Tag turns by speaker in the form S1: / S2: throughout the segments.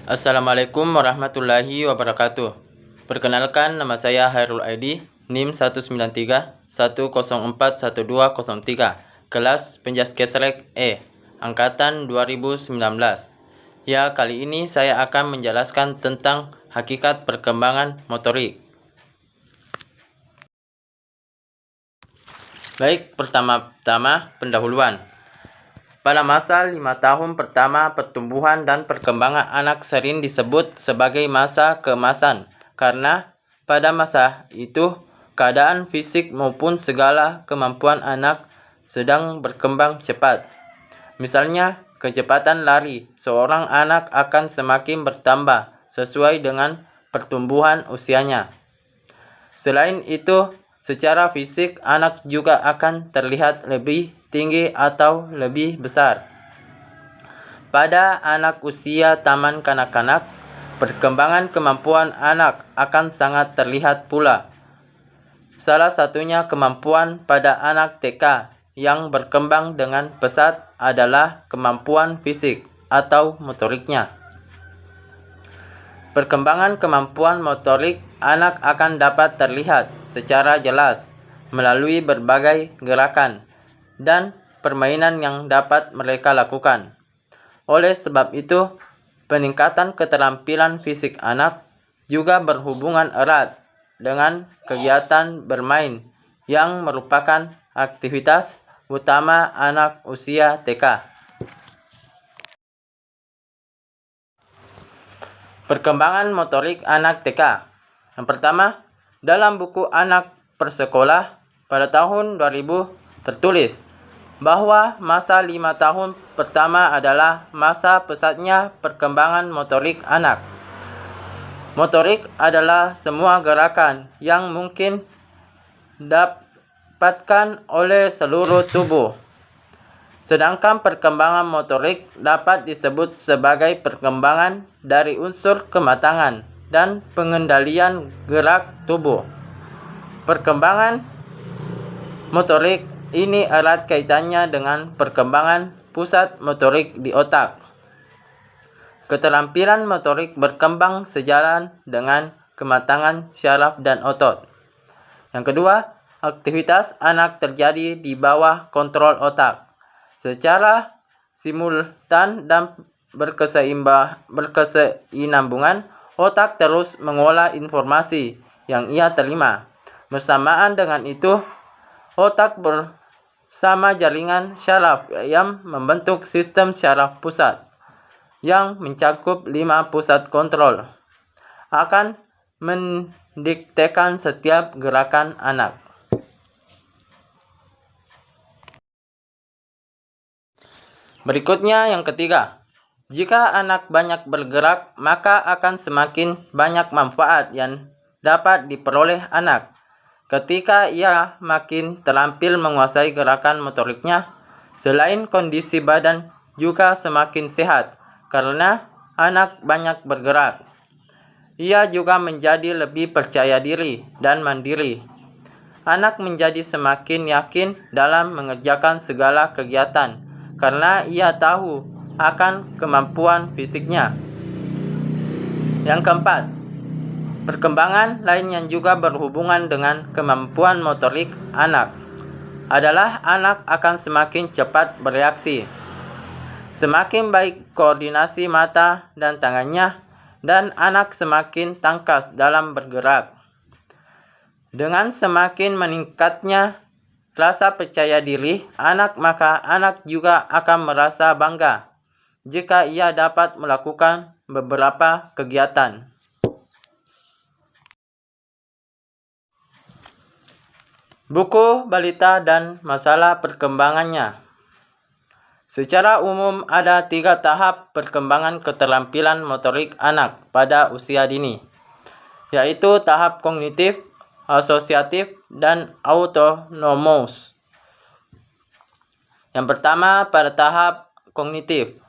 S1: Assalamualaikum warahmatullahi wabarakatuh. Perkenalkan, nama saya Hairul Aidi, NIM 19310412003, kelas Penjas Kesrek E, angkatan 2019. Ya, kali ini saya akan menjelaskan tentang hakikat perkembangan motorik. Baik, pertama-tama pendahuluan. Pada masa 5 tahun pertama pertumbuhan dan perkembangan anak sering disebut sebagai masa keemasan, karena pada masa itu keadaan fisik maupun segala kemampuan anak sedang berkembang cepat. Misalnya, kecepatan lari seorang anak akan semakin bertambah sesuai dengan pertumbuhan usianya. Selain itu, secara fisik anak juga akan terlihat lebih tinggi atau lebih besar. Pada anak usia taman kanak-kanak, perkembangan kemampuan anak akan sangat terlihat pula. Salah satunya kemampuan pada anak TK yang berkembang dengan pesat adalah kemampuan fisik atau motoriknya. Perkembangan kemampuan motorik anak akan dapat terlihat secara jelas melalui berbagai gerakan dan permainan yang dapat mereka lakukan. Oleh sebab itu, peningkatan keterampilan fisik anak juga berhubungan erat dengan kegiatan bermain yang merupakan aktivitas utama anak usia TK. Perkembangan motorik anak TK. Yang pertama, dalam buku Anak Persekolah pada tahun 2000 tertulis bahwa masa 5 tahun pertama adalah masa pesatnya perkembangan motorik anak. Motorik adalah semua gerakan yang mungkin dapatkan oleh seluruh tubuh. Sedangkan perkembangan motorik dapat disebut sebagai perkembangan dari unsur kematangan dan pengendalian gerak tubuh. Perkembangan motorik ini erat kaitannya dengan perkembangan pusat motorik di otak. Keterampilan motorik berkembang sejalan dengan kematangan syaraf dan otot. Yang kedua, aktivitas anak terjadi di bawah kontrol otak. Secara simultan dan berkesinambungan, otak terus mengolah informasi yang ia terima. Bersamaan dengan itu, otak bersama jaringan syaraf yang membentuk sistem syaraf pusat yang mencakup 5 pusat kontrol akan mendiktekan setiap gerakan anak. Berikutnya yang ketiga, jika anak banyak bergerak, maka akan semakin banyak manfaat yang dapat diperoleh anak. Ketika ia makin terampil menguasai gerakan motoriknya, selain kondisi badan juga semakin sehat karena anak banyak bergerak. Ia juga menjadi lebih percaya diri dan mandiri. Anak menjadi semakin yakin dalam mengerjakan segala kegiatan karena ia tahu akan kemampuan fisiknya. Yang keempat, perkembangan lain yang juga berhubungan dengan kemampuan motorik anak adalah anak akan semakin cepat bereaksi. Semakin baik koordinasi mata dan tangannya, dan anak semakin tangkas dalam bergerak. Dengan semakin meningkatnya rasa percaya diri anak, maka anak juga akan merasa bangga jika ia dapat melakukan beberapa kegiatan. Buku balita dan masalah perkembangannya. Secara umum ada 3 tahap perkembangan keterampilan motorik anak pada usia dini, yaitu tahap kognitif, asosiatif, dan autonomous. Yang pertama, pada tahap kognitif,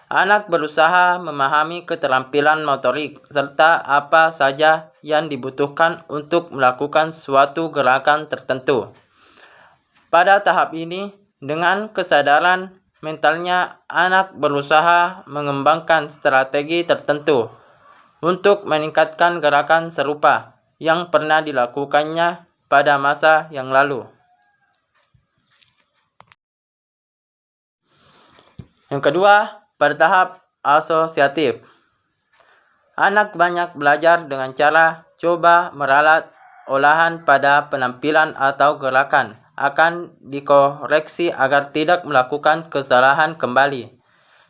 S1: anak berusaha memahami keterampilan motorik serta apa saja yang dibutuhkan untuk melakukan suatu gerakan tertentu. Pada tahap ini, dengan kesadaran mentalnya, anak berusaha mengembangkan strategi tertentu untuk meningkatkan gerakan serupa yang pernah dilakukannya pada masa yang lalu. Yang kedua, pada tahap asosiatif. Anak banyak belajar dengan cara coba meralat olahan pada penampilan atau gerakan akan dikoreksi agar tidak melakukan kesalahan kembali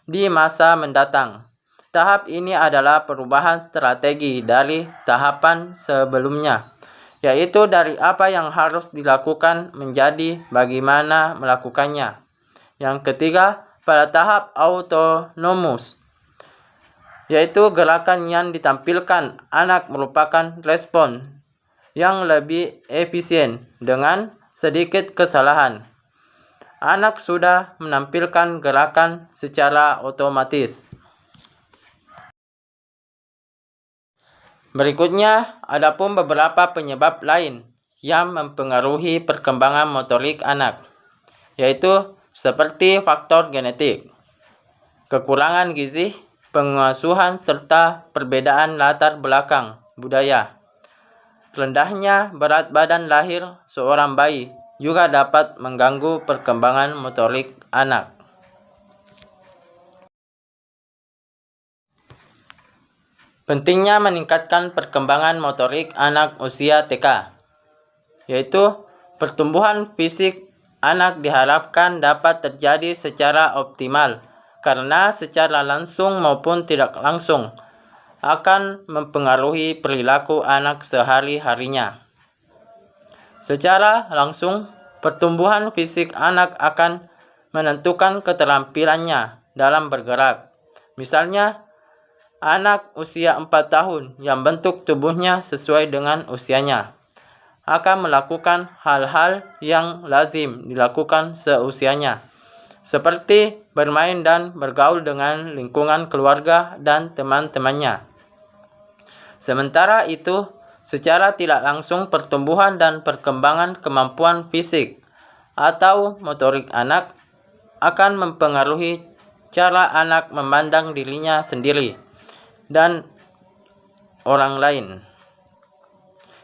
S1: di masa mendatang. Tahap ini adalah perubahan strategi dari tahapan sebelumnya, yaitu dari apa yang harus dilakukan menjadi bagaimana melakukannya. Yang ketiga, pada tahap autonomous, yaitu gerakan yang ditampilkan anak merupakan respon yang lebih efisien dengan sedikit kesalahan. Anak sudah menampilkan gerakan secara otomatis. Berikutnya, ada pun beberapa penyebab lain yang mempengaruhi perkembangan motorik anak, yaitu seperti faktor genetik, kekurangan gizi, pengasuhan, serta perbedaan latar belakang budaya. Rendahnya berat badan lahir seorang bayi juga dapat mengganggu perkembangan motorik anak. Pentingnya meningkatkan perkembangan motorik anak usia TK, yaitu pertumbuhan fisik anak diharapkan dapat terjadi secara optimal karena secara langsung maupun tidak langsung akan mempengaruhi perilaku anak sehari-harinya. Secara langsung, pertumbuhan fisik anak akan menentukan keterampilannya dalam bergerak. Misalnya, anak usia 4 tahun yang bentuk tubuhnya sesuai dengan usianya akan melakukan hal-hal yang lazim dilakukan seusianya, seperti bermain dan bergaul dengan lingkungan keluarga dan teman-temannya. Sementara itu, secara tidak langsung pertumbuhan dan perkembangan kemampuan fisik atau motorik anak akan mempengaruhi cara anak memandang dirinya sendiri dan orang lain.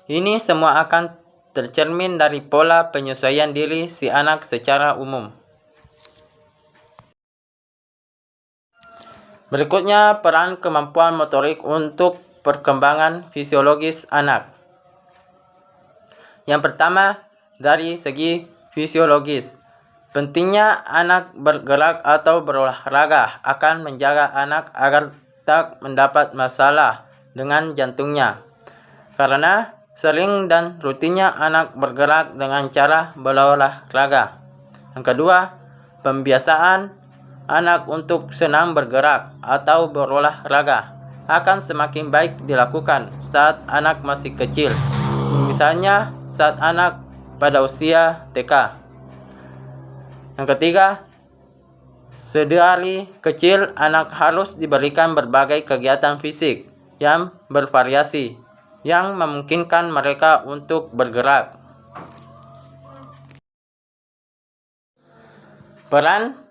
S1: Ini semua akan tercermin dari pola penyesuaian diri si anak secara umum. Berikutnya, peran kemampuan motorik untuk perkembangan fisiologis anak. Yang pertama, dari segi fisiologis. Pentingnya anak bergerak atau berolahraga akan menjaga anak agar tak mendapat masalah dengan jantungnya. Karena sering dan rutinnya anak bergerak dengan cara berolahraga. Yang kedua, pembiasaan anak untuk senang bergerak atau berolahraga akan semakin baik dilakukan saat anak masih kecil. Misalnya, saat anak pada usia TK. Yang ketiga, sedari kecil anak harus diberikan berbagai kegiatan fisik yang bervariasi yang memungkinkan mereka untuk bergerak. Peran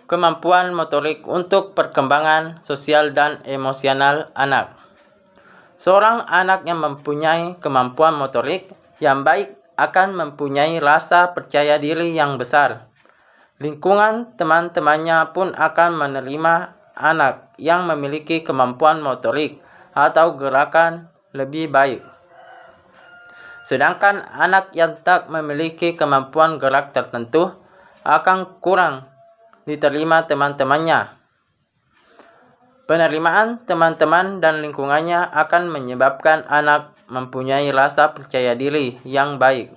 S1: kemampuan motorik untuk perkembangan sosial dan emosional anak. Seorang anak yang mempunyai kemampuan motorik yang baik akan mempunyai rasa percaya diri yang besar. Lingkungan teman-temannya pun akan menerima anak yang memiliki kemampuan motorik atau gerakan lebih baik. Sedangkan anak yang tak memiliki kemampuan gerak tertentu akan kurang diterima teman-temannya. Penerimaan teman-teman dan lingkungannya akan menyebabkan anak mempunyai rasa percaya diri yang baik.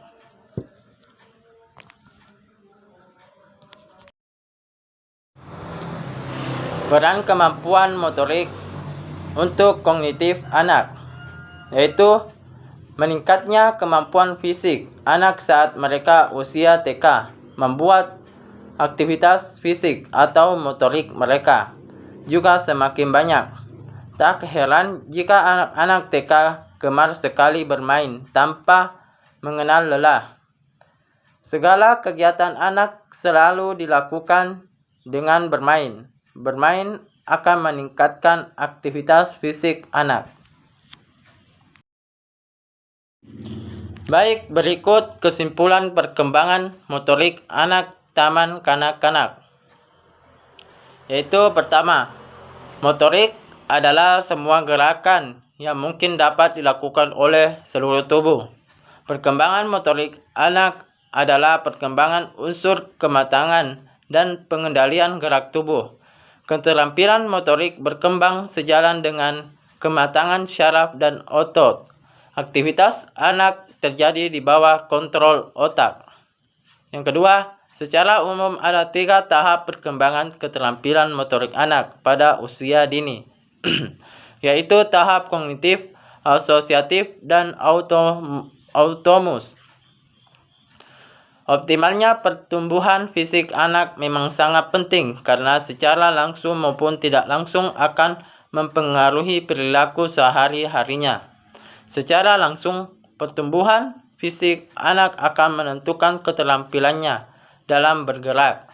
S1: Peran kemampuan motorik untuk kognitif anak, yaitu meningkatnya kemampuan fisik anak saat mereka usia TK, membuat aktivitas fisik atau motorik mereka juga semakin banyak. Tak heran jika anak-anak TK gemar sekali bermain tanpa mengenal lelah. Segala kegiatan anak selalu dilakukan dengan bermain. Bermain akan meningkatkan aktivitas fisik anak. Baik, berikut kesimpulan perkembangan motorik anak taman kanak-kanak. Yaitu pertama, motorik adalah semua gerakan yang mungkin dapat dilakukan oleh seluruh tubuh. Perkembangan motorik anak adalah perkembangan unsur kematangan dan pengendalian gerak tubuh. Keterampilan motorik berkembang sejalan dengan kematangan syaraf dan otot. Aktivitas anak terjadi di bawah kontrol otak. Yang kedua, secara umum ada 3 tahap perkembangan keterampilan motorik anak pada usia dini, yaitu tahap kognitif, asosiatif, dan autonomous. Optimalnya pertumbuhan fisik anak memang sangat penting karena secara langsung maupun tidak langsung akan mempengaruhi perilaku sehari-harinya. Secara langsung, pertumbuhan fisik anak akan menentukan keterampilannya dalam bergerak.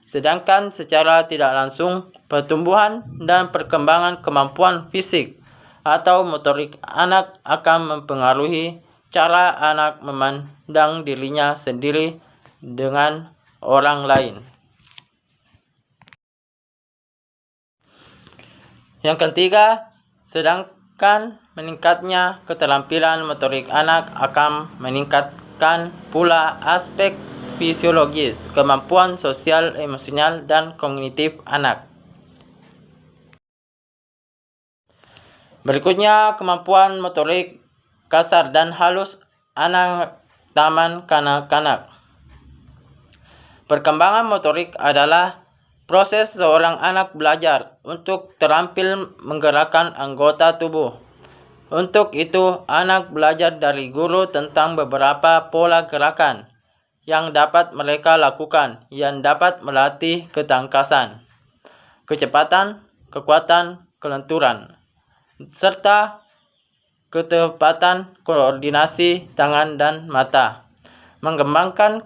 S1: Sedangkan secara tidak langsung, pertumbuhan dan perkembangan kemampuan fisik atau motorik anak akan mempengaruhi cara anak memandang dirinya sendiri dengan orang lain. Yang ketiga, sedangkan meningkatnya keterampilan motorik anak akan meningkatkan pula aspek fisiologis, kemampuan sosial, emosional, dan kognitif anak. Berikutnya, kemampuan motorik kasar dan halus anak taman kanak-kanak. Perkembangan motorik adalah proses seorang anak belajar untuk terampil menggerakkan anggota tubuh. Untuk itu, anak belajar dari guru tentang beberapa pola gerakan yang dapat mereka lakukan yang dapat melatih ketangkasan, kecepatan, kekuatan, kelenturan, serta ketepatan koordinasi tangan dan mata. Mengembangkan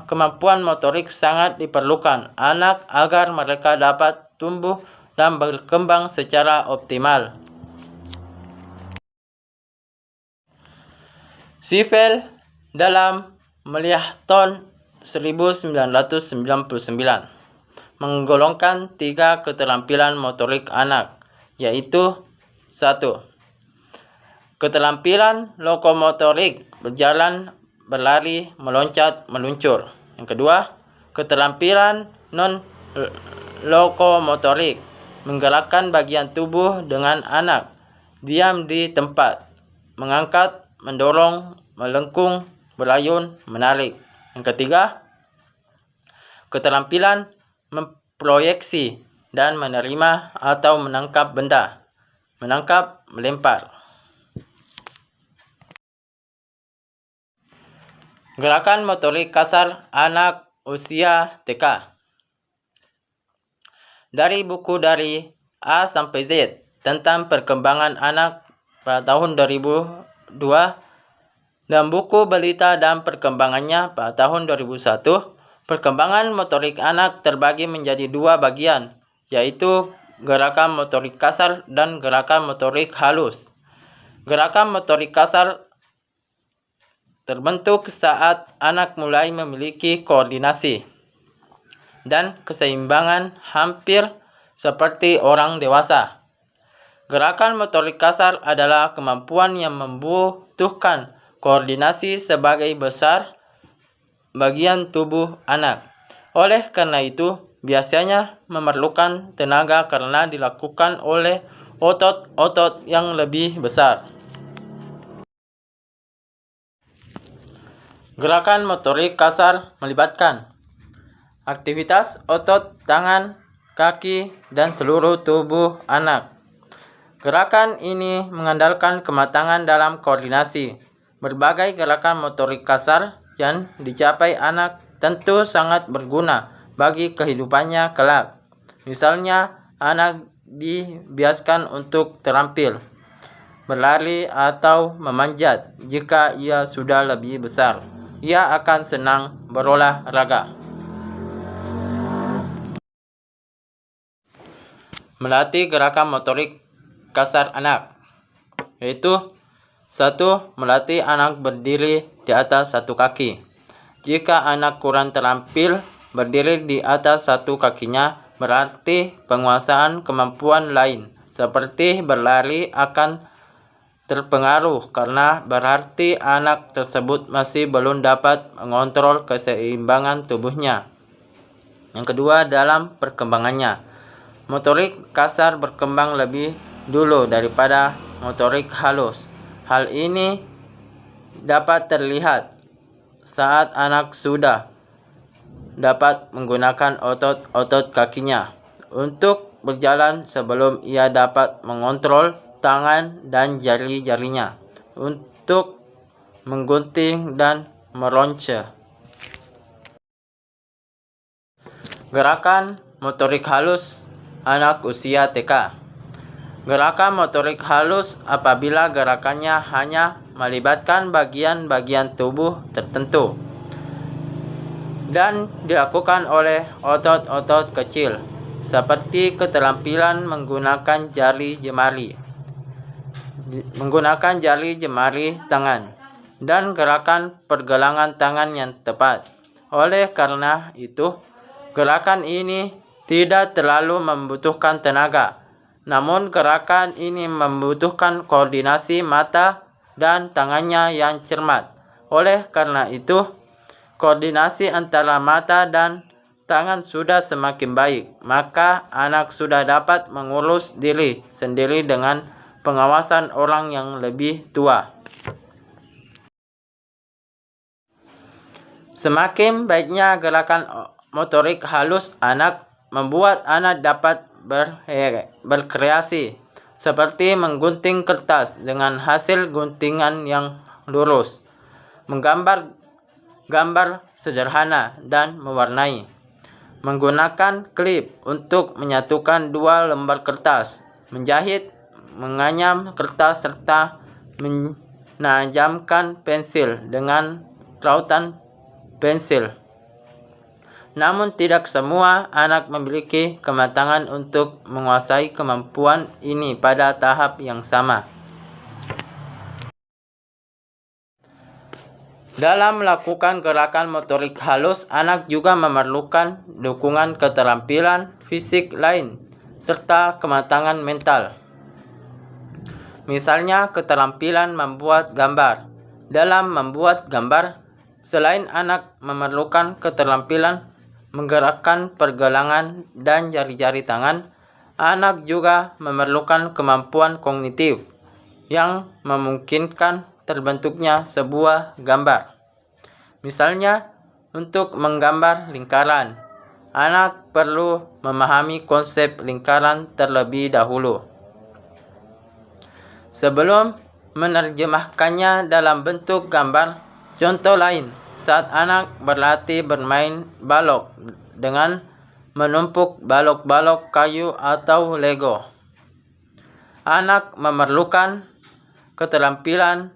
S1: kemampuan motorik sangat diperlukan anak agar mereka dapat tumbuh dan berkembang secara optimal. Seifel dalam Meliahton 1999 menggolongkan 3 keterampilan motorik anak, yaitu 1. Keterampilan lokomotorik, berjalan, berlari, meloncat, meluncur. Yang kedua, keterampilan non-lokomotorik, menggerakkan bagian tubuh dengan anak, diam di tempat, mengangkat, mendorong, melengkung, berayun, menarik. Yang ketiga, keterampilan memproyeksi dan menerima atau menangkap benda, menangkap, melempar. Gerakan motorik kasar anak usia TK. Dari buku dari A sampai Z tentang perkembangan anak pada tahun 2002 dan buku Balita dan perkembangannya pada tahun 2001, perkembangan motorik anak terbagi menjadi 2 bagian, yaitu gerakan motorik kasar dan gerakan motorik halus. Gerakan motorik kasar terbentuk saat anak mulai memiliki koordinasi dan keseimbangan hampir seperti orang dewasa. Gerakan motorik kasar adalah kemampuan yang membutuhkan koordinasi sebagai besar bagian tubuh anak. Oleh karena itu, biasanya memerlukan tenaga karena dilakukan oleh otot-otot yang lebih besar. Gerakan motorik kasar melibatkan aktivitas otot tangan, kaki, dan seluruh tubuh anak. Gerakan ini mengandalkan kematangan dalam koordinasi. Berbagai gerakan motorik kasar yang dicapai anak tentu sangat berguna bagi kehidupannya kelak. Misalnya, anak dibiasakan untuk terampil berlari atau memanjat. Jika ia sudah lebih besar, ia akan senang berolahraga. melatih gerakan motorik kasar anak, yaitu 1. Melatih anak berdiri di atas satu kaki. Jika anak kurang terampil berdiri di atas satu kakinya, berarti penguasaan kemampuan lain, seperti berlari, akan terpengaruh karena berarti anak tersebut masih belum dapat mengontrol keseimbangan tubuhnya. Yang kedua, dalam perkembangannya, motorik kasar berkembang lebih dulu daripada motorik halus. Hal ini dapat terlihat saat anak sudah dapat menggunakan otot-otot kakinya untuk berjalan sebelum ia dapat mengontrol tangan dan jari-jarinya untuk menggunting dan meronce. Gerakan motorik halus anak usia TK. Gerakan motorik halus apabila gerakannya hanya melibatkan bagian-bagian tubuh tertentu dan dilakukan oleh otot-otot kecil, seperti keterampilan menggunakan jari jemari tangan, dan gerakan pergelangan tangan yang tepat. Oleh karena itu, gerakan ini tidak terlalu membutuhkan tenaga, namun gerakan ini membutuhkan koordinasi mata dan tangannya yang cermat. Oleh karena itu, koordinasi antara mata dan tangan sudah semakin baik, maka anak sudah dapat mengurus diri sendiri dengan pengawasan orang yang lebih tua. Semakin baiknya gerakan motorik halus anak, membuat anak dapat berkreasi, seperti menggunting kertas dengan hasil guntingan yang lurus, menggambar gambar sederhana dan mewarnai, menggunakan klip untuk menyatukan dua lembar kertas, menjahit, menganyam kertas, serta menajamkan pensil dengan rautan pensil. Namun tidak semua anak memiliki kematangan untuk menguasai kemampuan ini pada tahap yang sama. Dalam melakukan gerakan motorik halus, anak juga memerlukan dukungan keterampilan fisik lain serta kematangan mental. Misalnya, keterampilan membuat gambar. Dalam membuat gambar, selain anak memerlukan keterampilan menggerakkan pergelangan dan jari-jari tangan, anak juga memerlukan kemampuan kognitif yang memungkinkan terbentuknya sebuah gambar. Misalnya, untuk menggambar lingkaran, anak perlu memahami konsep lingkaran terlebih dahulu sebelum menerjemahkannya dalam bentuk gambar. Contoh lain, saat anak berlatih bermain balok dengan menumpuk balok-balok kayu atau Lego, anak memerlukan keterampilan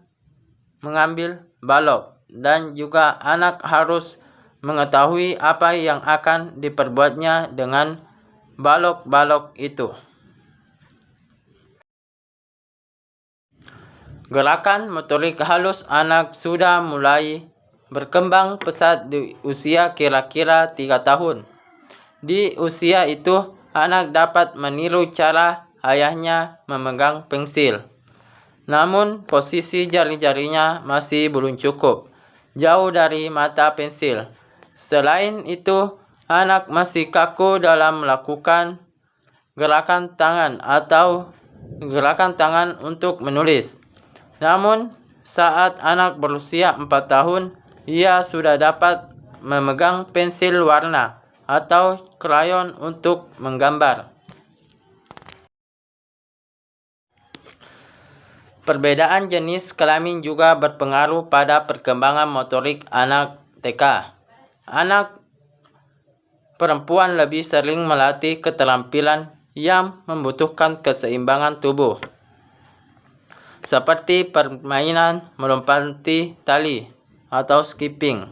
S1: mengambil balok, dan juga anak harus mengetahui apa yang akan diperbuatnya dengan balok-balok itu. Gerakan motorik halus anak sudah mulai berkembang pesat di usia kira-kira 3 tahun. Di usia itu, anak dapat meniru cara ayahnya memegang pensil. Namun, posisi jari-jarinya masih belum cukup jauh dari mata pensil. Selain itu, anak masih kaku dalam melakukan gerakan tangan atau gerakan tangan untuk menulis. Namun, saat anak berusia 4 tahun, ia sudah dapat memegang pensil warna atau krayon untuk menggambar. Perbedaan jenis kelamin juga berpengaruh pada perkembangan motorik anak TK. Anak perempuan lebih sering melatih keterampilan yang membutuhkan keseimbangan tubuh, seperti permainan melompati tali atau skipping,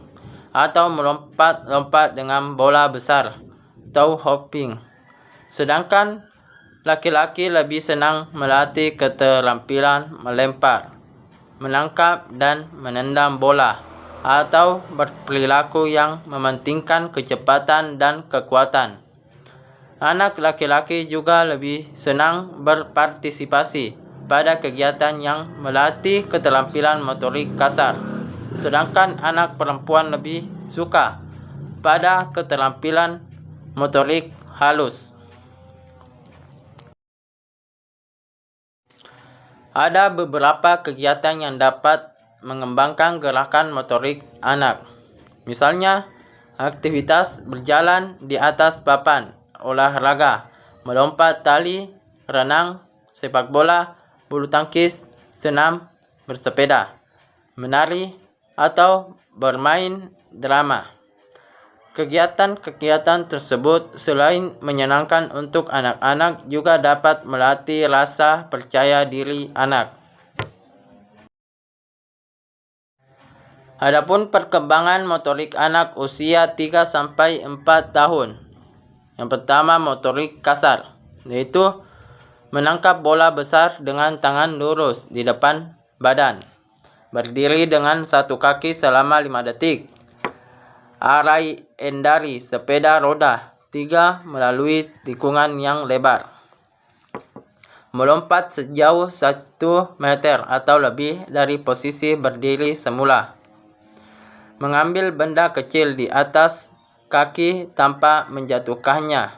S1: atau melompat-lompat dengan bola besar atau hopping. Sedangkan laki-laki lebih senang melatih keterampilan melempar, menangkap, dan menendang bola, atau berperilaku yang mementingkan kecepatan dan kekuatan. Anak laki-laki juga lebih senang berpartisipasi pada kegiatan yang melatih keterampilan motorik kasar, sedangkan anak perempuan lebih suka pada keterampilan motorik halus. Ada beberapa kegiatan yang dapat mengembangkan gerakan motorik anak. Misalnya, aktivitas berjalan di atas papan, olahraga, melompat tali, renang, sepak bola, bulu tangkis, senam, bersepeda, menari, atau bermain drama. Kegiatan-kegiatan tersebut selain menyenangkan untuk anak-anak juga dapat melatih rasa percaya diri anak. Adapun perkembangan motorik anak usia 3-4 tahun. Yang pertama, motorik kasar, yaitu menangkap bola besar dengan tangan lurus di depan badan, berdiri dengan satu kaki selama 5 detik, endari sepeda roda 3 melalui tikungan yang lebar, melompat sejauh 1 meter atau lebih dari posisi berdiri semula, mengambil benda kecil di atas kaki tanpa menjatuhkannya,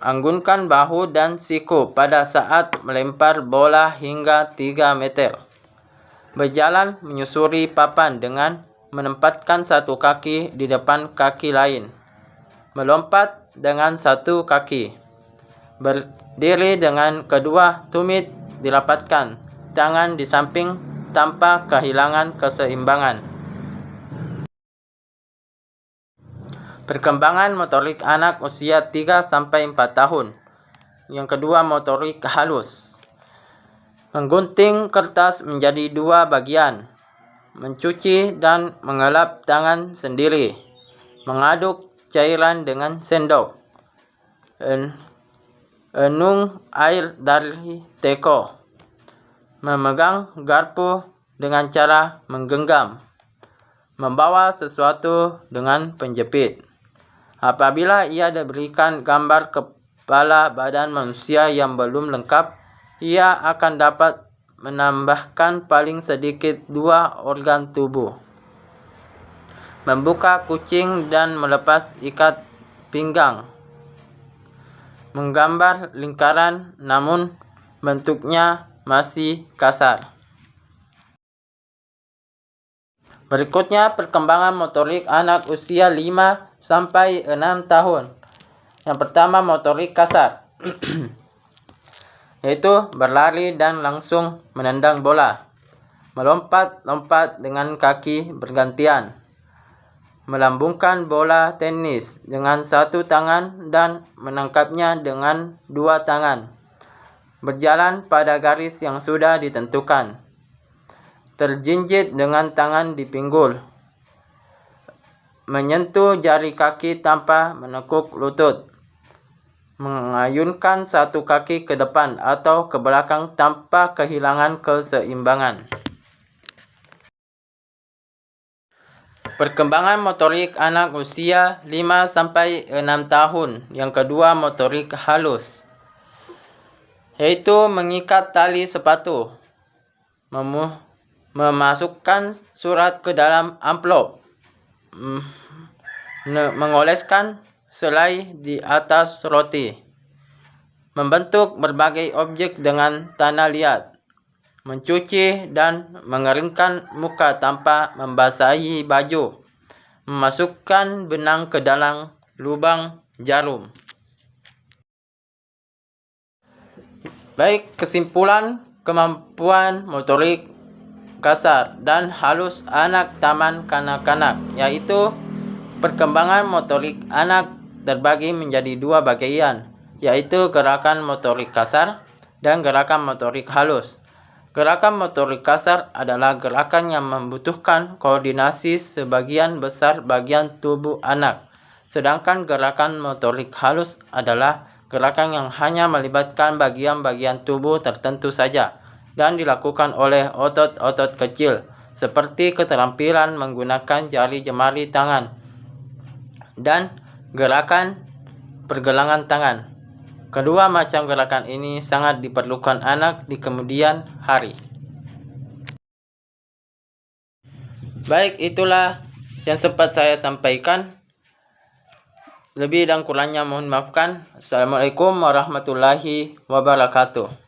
S1: anggunkan bahu dan siku pada saat melempar bola hingga 3 meter, berjalan menyusuri papan dengan menempatkan satu kaki di depan kaki lain, melompat dengan satu kaki, berdiri dengan kedua tumit dirapatkan, tangan di samping tanpa kehilangan keseimbangan. Perkembangan motorik anak usia 3-4 tahun. Yang kedua, motorik halus. Menggunting kertas menjadi 2 bagian, mencuci dan mengelap tangan sendiri, mengaduk cairan dengan sendok, enung air dari teko, memegang garpu dengan cara menggenggam, membawa sesuatu dengan penjepit. Apabila ia diberikan gambar kepala badan manusia yang belum lengkap, ia akan dapat menambahkan paling sedikit 2 organ tubuh, membuka kucing dan melepas ikat pinggang, menggambar lingkaran namun bentuknya masih kasar. Berikutnya, perkembangan motorik anak usia 5-6 tahun. Yang pertama, motorik kasar, yaitu berlari dan langsung menendang bola, melompat-lompat dengan kaki bergantian, melambungkan bola tenis dengan satu tangan dan menangkapnya dengan 2 tangan, berjalan pada garis yang sudah ditentukan, terjinjit dengan tangan di pinggul, menyentuh jari kaki tanpa menekuk lutut, mengayunkan satu kaki ke depan atau ke belakang tanpa kehilangan keseimbangan. Perkembangan motorik anak usia 5-6 tahun. Yang kedua, motorik halus, yaitu mengikat tali sepatu, memasukkan surat ke dalam amplop, mengoleskan selai di atas roti, membentuk berbagai objek dengan tanah liat, mencuci dan mengeringkan muka tanpa membasahi baju, memasukkan benang ke dalam lubang jarum. Baik, kesimpulan kemampuan motorik kasar dan halus anak taman kanak-kanak, yaitu perkembangan motorik anak terbagi menjadi 2 bagian, yaitu gerakan motorik kasar dan gerakan motorik halus. Gerakan motorik kasar adalah gerakan yang membutuhkan koordinasi sebagian besar bagian tubuh anak, Sedangkan gerakan motorik halus adalah gerakan yang hanya melibatkan bagian-bagian tubuh tertentu saja dan dilakukan oleh otot-otot kecil, seperti keterampilan menggunakan jari jemari tangan dan gerakan pergelangan tangan. Kedua macam gerakan ini sangat diperlukan anak di kemudian hari. Baik, itulah yang sempat saya sampaikan. Lebih dan kurangnya mohon maafkan. Assalamualaikum warahmatullahi wabarakatuh.